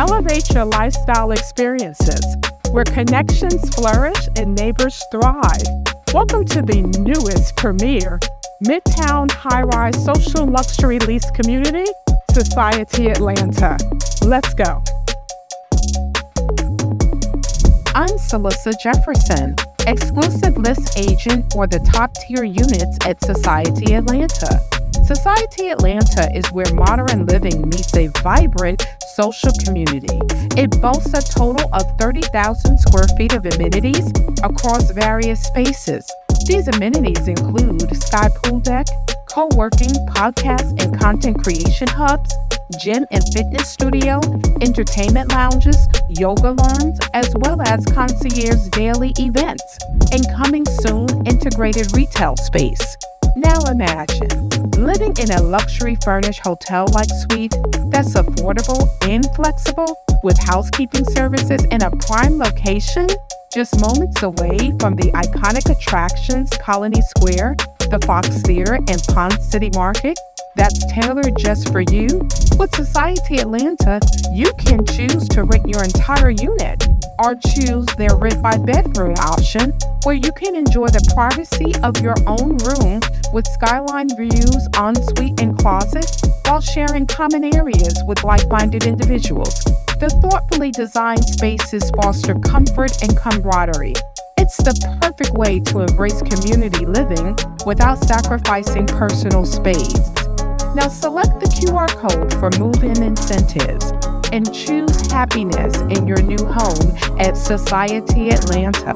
Elevate your lifestyle experiences, where connections flourish and neighbors thrive. Welcome to the newest premier Midtown high-rise social luxury lease community, Society Atlanta. Let's go. I'm Selissajefferson, exclusive list agent for the top-tier units at Society Atlanta. Society Atlanta is where modern living meets a vibrant social community. It boasts a total of 30,000 square feet of amenities across various spaces. These amenities include sky pool deck, co-working, podcast and content creation hubs, gym and fitness studio, entertainment lounges, yoga lawns, as well as concierge daily events, and coming soon, integrated retail space. Now imagine living in a luxury furnished hotel-like suite that's affordable and flexible with housekeeping services in a prime location just moments away from the iconic attractions Colony Square, the Fox Theater, and Ponce City Market that's tailored just for you. With Society Atlanta, you can choose to rent your entire unit or choose their rent by bedroom option, where you can enjoy the privacy of your own room with skyline views, ensuite, and closet while sharing common areas with like-minded individuals. The thoughtfully designed spaces foster comfort and camaraderie. It's the perfect way to embrace community living without sacrificing personal space. Now select the QR code for move-in incentives and choose happiness in your new home at Society Atlanta.